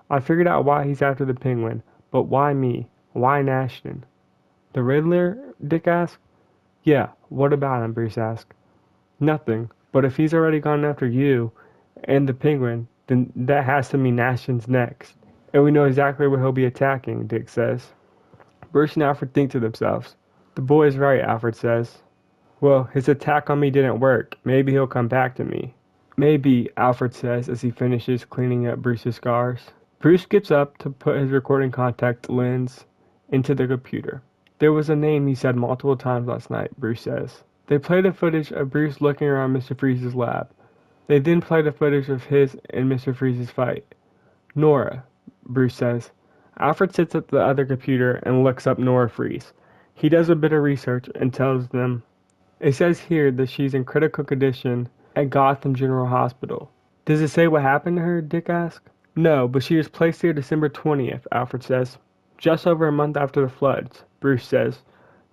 I figured out why he's after the Penguin, but why me? Why Nashton? The Riddler? Dick asks. Yeah, what about him? Bruce asks. Nothing, but if he's already gone after you and the Penguin, then that has to mean Nashton's next. And we know exactly what he'll be attacking, Dick says. Bruce and Alfred think to themselves. The boy is right, Alfred says. Well, his attack on me didn't work. Maybe he'll come back to me. Maybe, Alfred says as he finishes cleaning up Bruce's scars. Bruce gets up to put his recording contact lens into the computer. There was a name he said multiple times last night, Bruce says. They play the footage of Bruce looking around Mr. Freeze's lab. They then play the footage of his and Mr. Freeze's fight. Nora, Bruce says. Alfred sits at the other computer and looks up Nora Freeze. He does a bit of research and tells them. It says here that she's in critical condition at Gotham General Hospital. Does it say what happened to her? Dick asks. No, but she was placed here December 20th, Alfred says. Just over a month after the floods, Bruce says.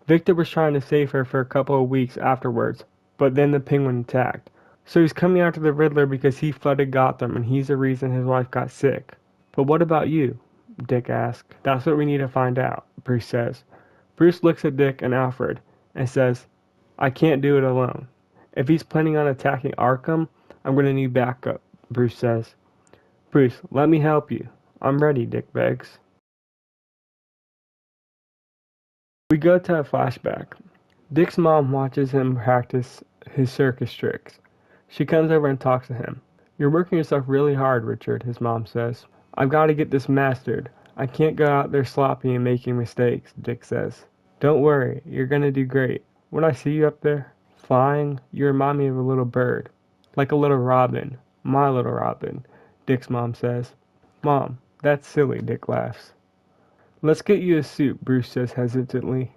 Victor was trying to save her for a couple of weeks afterwards, but then the Penguin attacked. So he's coming after the Riddler because he flooded Gotham and he's the reason his wife got sick. But what about you? Dick asks. That's what we need to find out, Bruce says. Bruce looks at Dick and Alfred and says, I can't do it alone. If he's planning on attacking Arkham, I'm going to need backup, Bruce says. Bruce, let me help you. I'm ready, Dick begs. We go to a flashback. Dick's mom watches him practice his circus tricks. She comes over and talks to him. You're working yourself really hard, Richard, his mom says. I've got to get this mastered. I can't go out there sloppy and making mistakes, Dick says. Don't worry, you're going to do great. When I see you up there, flying, you remind me of a little bird. Like a little robin. My little robin, Dick's mom says. Mom, that's silly, Dick laughs. Let's get you a suit, Bruce says hesitantly.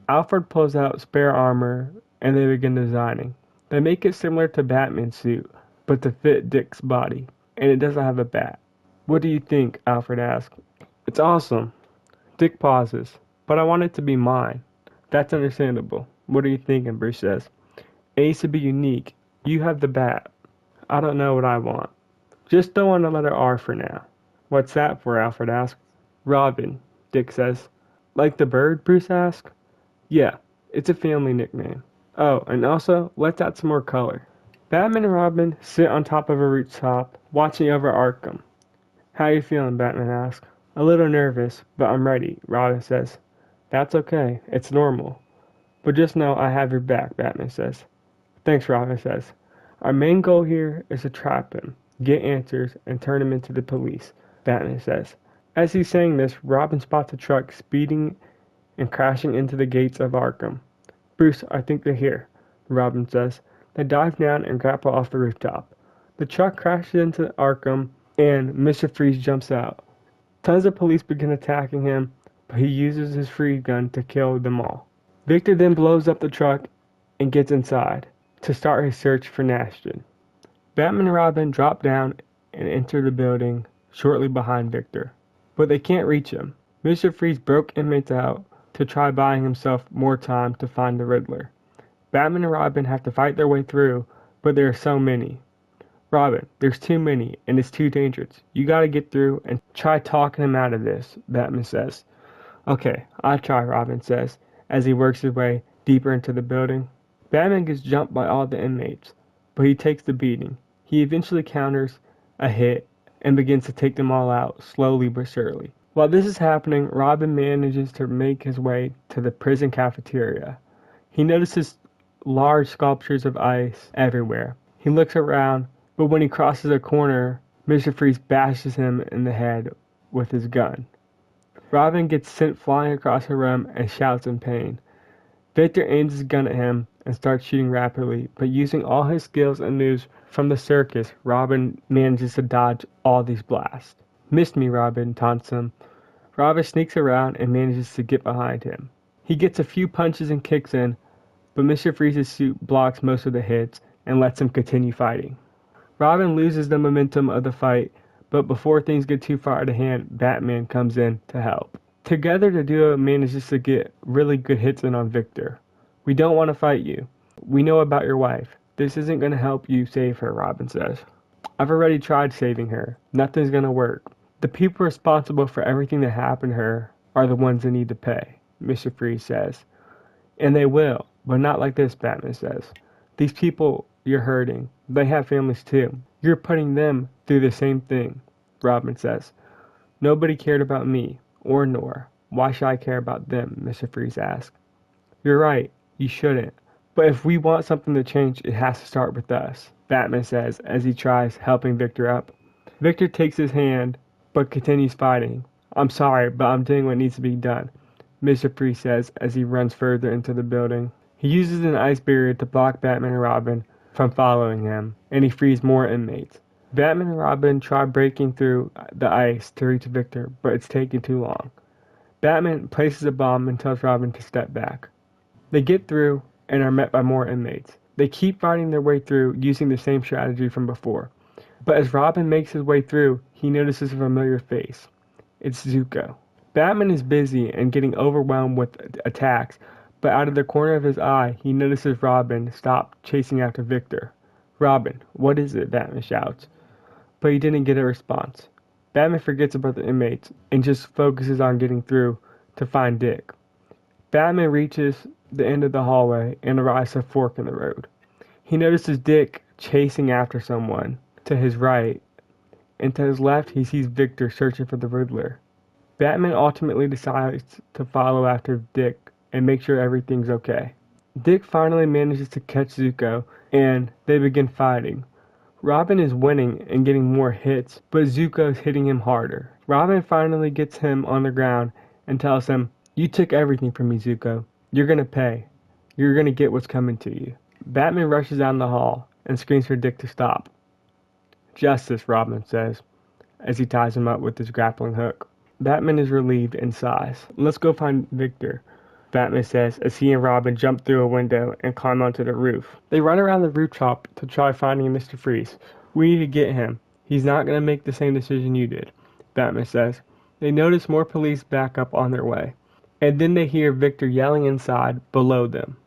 Alfred pulls out spare armor and they begin designing. They make it similar to Batman's suit, but to fit Dick's body, and it doesn't have a bat. What do you think? Alfred asks. It's awesome. Dick pauses. But I want it to be mine. That's understandable. What are you thinking? Bruce says. It needs to be unique. You have the bat. I don't know what I want. Just throw in the letter R for now. What's that for? Alfred asks. Robin, Dick says. Like the bird? Bruce asks. Yeah, it's a family nickname. Oh, and also, let's add some more color. Batman and Robin sit on top of a rooftop, watching over Arkham. How you feeling? Batman asks. A little nervous, but I'm ready, Robin says. That's okay, it's normal. But just know I have your back, Batman says. Thanks, Robin says. Our main goal here is to trap him, get answers, and turn him into the police, Batman says. As he's saying this, Robin spots a truck speeding and crashing into the gates of Arkham. Bruce, I think they're here, Robin says. They dive down and grapple off the rooftop. The truck crashes into Arkham, and Mr. Freeze jumps out. Tons of police begin attacking him, but he uses his free gun to kill them all. Victor then blows up the truck and gets inside to start his search for Nashton. Batman and Robin drop down and enter the building shortly behind Victor, but they can't reach him. Mr. Freeze broke inmates out to try buying himself more time to find the Riddler. Batman and Robin have to fight their way through, but there are so many. Robin, there's too many, and it's too dangerous. You gotta get through and try talking him out of this, Batman says. Okay, I'll try, Robin says, as he works his way deeper into the building. Batman gets jumped by all the inmates, but he takes the beating. He eventually counters a hit and begins to take them all out, slowly but surely. While this is happening, Robin manages to make his way to the prison cafeteria. He notices large sculptures of ice everywhere. He looks around, but when he crosses a corner, Mr. Freeze bashes him in the head with his gun. Robin gets sent flying across the room and shouts in pain. Victor aims his gun at him, and starts shooting rapidly, but using all his skills and moves from the circus, Robin manages to dodge all these blasts. "Missed me," Robin taunts him. Robin sneaks around and manages to get behind him. He gets a few punches and kicks in, but Mr. Freeze's suit blocks most of the hits and lets him continue fighting. Robin loses the momentum of the fight, but before things get too far out of hand, Batman comes in to help. Together, the duo manages to get really good hits in on Victor. "We don't want to fight you. We know about your wife. This isn't going to help you save her," Robin says. "I've already tried saving her. Nothing's going to work. The people responsible for everything that happened to her are the ones that need to pay," Mr. Freeze says. "And they will, but not like this," Batman says. "These people you're hurting, they have families too. You're putting them through the same thing," Robin says. "Nobody cared about me or Nora. Why should I care about them?" Mr. Freeze asks. "You're right, you shouldn't. But if we want something to change, it has to start with us," Batman says as he tries helping Victor up. Victor takes his hand, but continues fighting. "I'm sorry, but I'm doing what needs to be done," Mr. Freeze says as he runs further into the building. He uses an ice barrier to block Batman and Robin from following him, and he frees more inmates. Batman and Robin try breaking through the ice to reach Victor, but it's taking too long. Batman places a bomb and tells Robin to step back. They get through and are met by more inmates. They keep fighting their way through using the same strategy from before. But as Robin makes his way through, he notices a familiar face. It's Zuko. Batman is busy and getting overwhelmed with attacks, but out of the corner of his eye, he notices Robin stop chasing after Victor. "Robin, what is it?" Batman shouts. But he didn't get a response. Batman forgets about the inmates and just focuses on getting through to find Dick. Batman reaches the end of the hallway and arrives at a fork in the road. He notices Dick chasing after someone to his right, and to his left he sees Victor searching for the Riddler. Batman ultimately decides to follow after Dick and make sure everything's okay. Dick finally manages to catch Zuko, and they begin fighting. Robin is winning and getting more hits, but Zuko is hitting him harder. Robin finally gets him on the ground and tells him, "You took everything from me, Zuko. You're gonna pay. You're gonna get what's coming to you." Batman rushes down the hall and screams for Dick to stop. "Justice," Robin says, as he ties him up with his grappling hook. Batman is relieved and sighs. "Let's go find Victor," Batman says as he and Robin jump through a window and climb onto the roof. They run around the rooftop to try finding Mr. Freeze. "We need to get him. He's not going to make the same decision you did," Batman says. They notice more police back up on their way, and then they hear Victor yelling inside below them.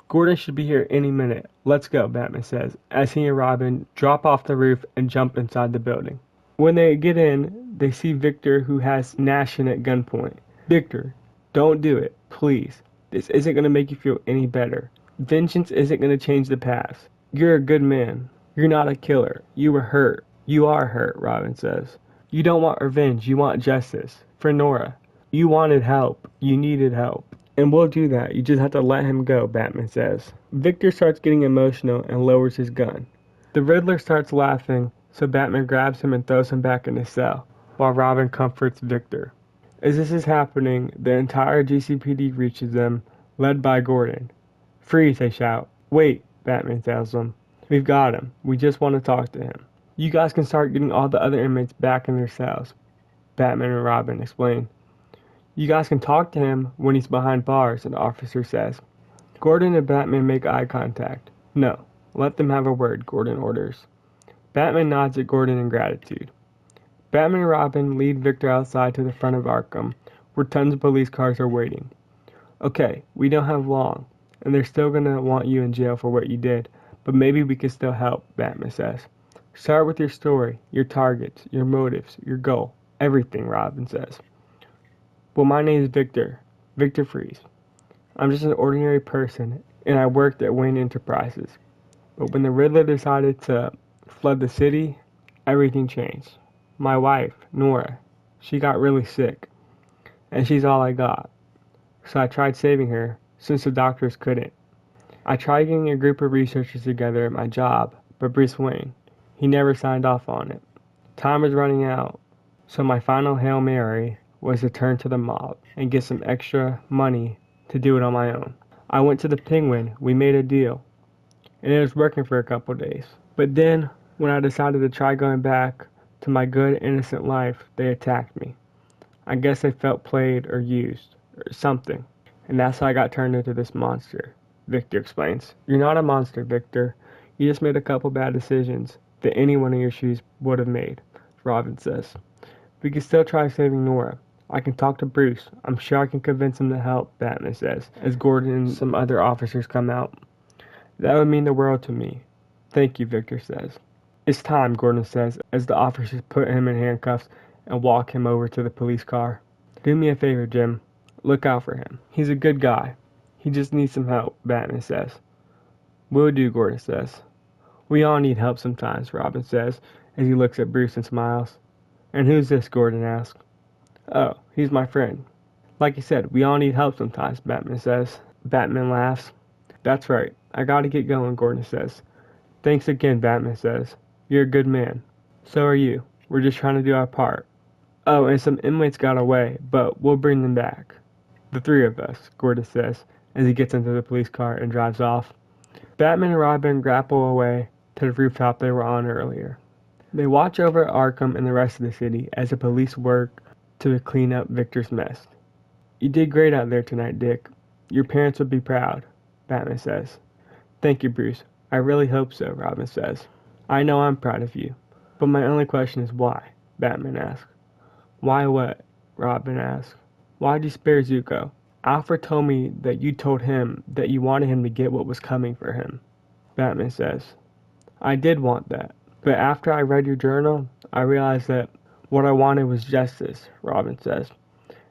"Gordon should be here any minute. Let's go," Batman says as he and Robin drop off the roof and jump inside the building. When they get in, they see Victor, who has Nashing at gunpoint. "Victor, don't do it, please. This isn't going to make you feel any better. Vengeance isn't going to change the past. You're a good man. You're not a killer. You were hurt. You are hurt," Robin says. "You don't want revenge. You want justice. For Nora. You wanted help. You needed help. And we'll do that. You just have to let him go," Batman says. Victor starts getting emotional and lowers his gun. The Riddler starts laughing, so Batman grabs him and throws him back in his cell, while Robin comforts Victor. As this is happening, the entire GCPD reaches them, led by Gordon. "Freeze," they shout. "Wait," Batman tells them. "We've got him. We just want to talk to him. You guys can start getting all the other inmates back in their cells," Batman and Robin explain. "You guys can talk to him when he's behind bars," an officer says. Gordon and Batman make eye contact. "No, let them have a word," Gordon orders. Batman nods at Gordon in gratitude. Batman and Robin lead Victor outside to the front of Arkham, where tons of police cars are waiting. "Okay, we don't have long, and they're still gonna want you in jail for what you did, but maybe we can still help," Batman says. "Start with your story, your targets, your motives, your goal, everything," Robin says. "Well, my name is Victor Freeze. I'm just an ordinary person, and I worked at Wayne Enterprises. But when the Riddler decided to flood the city, everything changed. My wife, Nora, she got really sick, and she's all I got. So I tried saving her, since the doctors couldn't. I tried getting a group of researchers together at my job, but Bruce Wayne, he never signed off on it. Time was running out, so my final Hail Mary was to turn to the mob and get some extra money to do it on my own. I went to the Penguin, we made a deal, and it was working for a couple days. But then, when I decided to try going back to my good, innocent life, they attacked me. I guess they felt played or used, or something. And that's how I got turned into this monster, Victor explains. You're not a monster, Victor. You just made a couple bad decisions that anyone in your shoes would have made, Robin says. We can still try saving Nora. I can talk to Bruce. I'm sure I can convince him to help, Batman says, as Gordon and some other officers come out. That would mean the world to me. Thank you, Victor says. It's time, Gordon says, as the officers put him in handcuffs and walk him over to the police car. Do me a favor, Jim. Look out for him. He's a good guy. He just needs some help, Batman says. Will do, Gordon says. We all need help sometimes, Robin says, as he looks at Bruce and smiles. And who's this, Gordon asks. Oh, he's my friend. Like you said, we all need help sometimes, Batman says. Batman laughs. That's right. I gotta get going, Gordon says. Thanks again, Batman says. You're a good man. So are you. We're just trying to do our part. Oh, and some inmates got away, but we'll bring them back. The three of us, Gordon says, as he gets into the police car and drives off. Batman and Robin grapple away to the rooftop they were on earlier. They watch over Arkham and the rest of the city as the police work to clean up Victor's mess. You did great out there tonight, Dick. Your parents would be proud, Batman says. Thank you, Bruce. I really hope so, Robin says. I know I'm proud of you, but my only question is why, Batman asks. Why what? Robin asks. Why'd you spare Zuko? Alfred told me that you told him that you wanted him to get what was coming for him, Batman says. I did want that, but after I read your journal, I realized that what I wanted was justice, Robin says.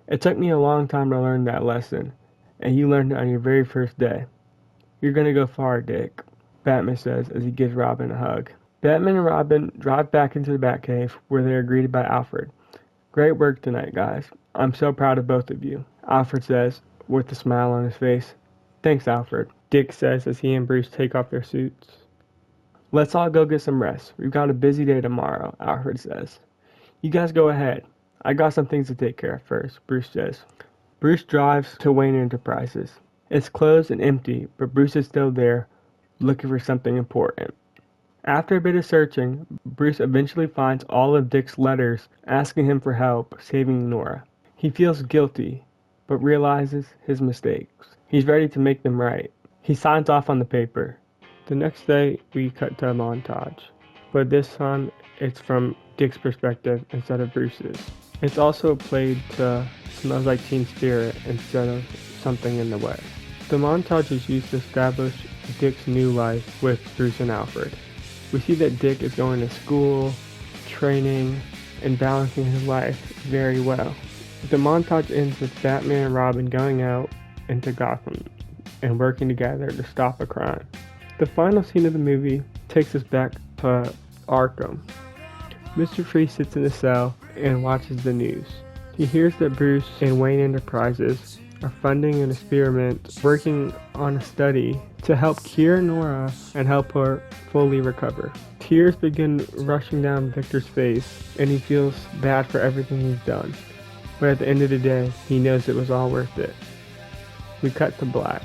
It took me a long time to learn that lesson, and you learned it on your very first day. You're gonna go far, Dick, Batman says as he gives Robin a hug. Batman and Robin drive back into the Batcave where they are greeted by Alfred. Great work tonight, guys. I'm so proud of both of you, Alfred says with a smile on his face. Thanks, Alfred, Dick says as he and Bruce take off their suits. Let's all go get some rest. We've got a busy day tomorrow, Alfred says. You guys go ahead. I got some things to take care of first, Bruce says. Bruce drives to Wayne Enterprises. It's closed and empty, but Bruce is still there, looking for something important. After a bit of searching, Bruce eventually finds all of Dick's letters asking him for help saving Nora. He feels guilty, but realizes his mistakes. He's ready to make them right. He signs off on the paper. The next day, we cut to a montage, but this time it's from Dick's perspective instead of Bruce's. It's also played to Smells Like Teen Spirit instead of Something in the Way. The montage is used to establish Dick's new life with Bruce and Alfred. We see that Dick is going to school, training, and balancing his life very well. The montage ends with Batman and Robin going out into Gotham and working together to stop a crime. The final scene of the movie takes us back to Arkham. Mr. Freeze sits in a cell and watches the news. He hears that Bruce and Wayne Enterprises are funding an experiment working on a study to help cure Nora and help her fully recover. Tears begin rushing down Victor's face and he feels bad for everything he's done. But at the end of the day, he knows it was all worth it. We cut to black.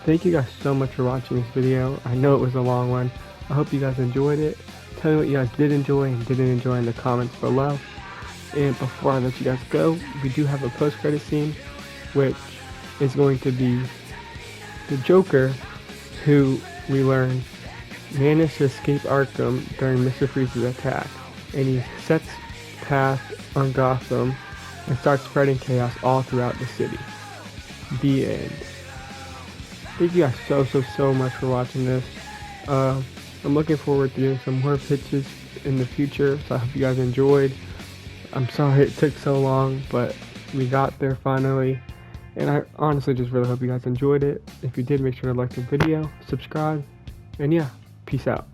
Thank you guys so much for watching this video. I know it was a long one. I hope you guys enjoyed it. Tell me what you guys did enjoy and didn't enjoy in the comments below. And before I let you guys go, we do have a post-credit scene, which is going to be the Joker, who we learn managed to escape Arkham during Mr. Freeze's attack. And he sets path on Gotham and starts spreading chaos all throughout the city. The end. Thank you guys so much for watching this. I'm looking forward to doing some more pitches in the future, so I hope you guys enjoyed. I'm sorry it took so long, but we got there finally. And I honestly just really hope you guys enjoyed it. If you did, make sure to like the video, subscribe, and yeah, peace out.